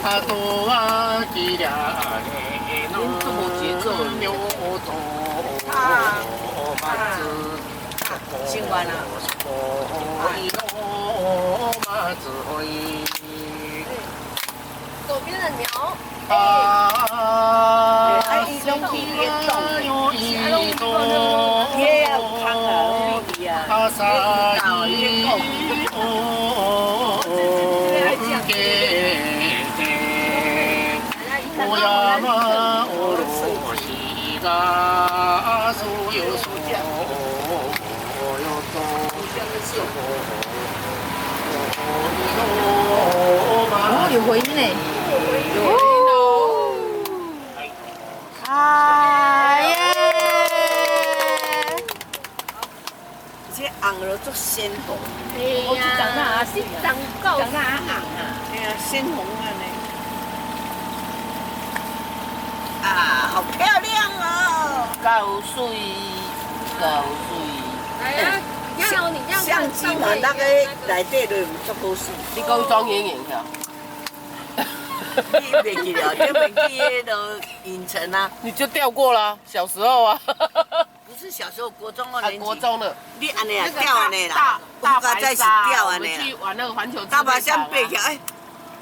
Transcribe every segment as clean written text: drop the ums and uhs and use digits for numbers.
あとはきられの妙と松新完了。恋の松恋左边的鸟，啊，伊拢去咧种，有一朵也要看啊，比啊，阿萨伊哦お山おろしがそうよそうよと哦，有回音呢。啊耶！这红了足鲜红，哎呀，是长够长得红啊，哎呀，鲜红啊呢。啊，好漂亮哦！够水，够水。哎呀，你看哦，你这样相机嘛，那个内底都有足够水。你讲庄莹莹呀？你袂记了，你袂记迄个影城啊？你就钓过了，小时候啊。不是小时候国中二啊，年级。国中的。你安尼啊那个钓安尼啦，大在一起白鲨，我们钓安尼啦。去玩那个环球大白象象背起来，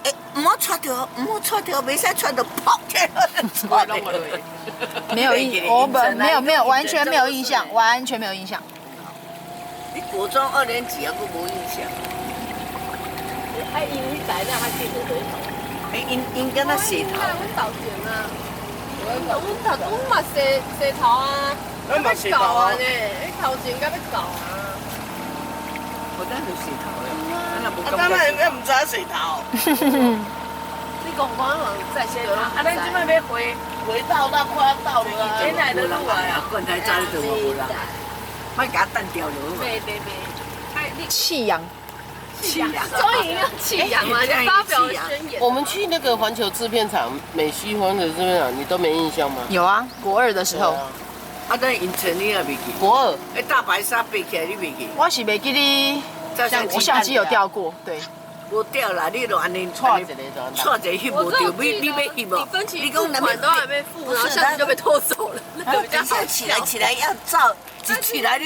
哎，唔好戳着，唔好戳着，袂使戳着，跑起来戳着。没有印，我没有完全没有印象，完全没有印象。你国中二年级啊，我无印象。哎，因为在那还记得回头。哎，因跟他洗头。阮豆前啊，阮嘛洗头啊，咱嘛洗头啊呢，你头前敢要搞啊？我等下洗头了，咱们也唔知影洗头。你讲我在洗头，啊，咱即摆要回到那快要到了啊。原来的路啊，棺材早就无啦，莫甲单掉了。别，哎，你弃养。气呀！终于要弃养嘛，你发表了宣言。我们去那个环球制片厂，美西环球制片厂，你都没印象吗？有啊，国二的时候，啊，等影城你也袂记？国二。哎，大白鲨背起来你袂记？我是没记你，我相机有掉过，对。无掉啦，你就安尼错一个就安尼错一个翕无着，你要翕无？你分期你付款都还没付，然后相机就被偷走了，那个比较好起来要照，一起来你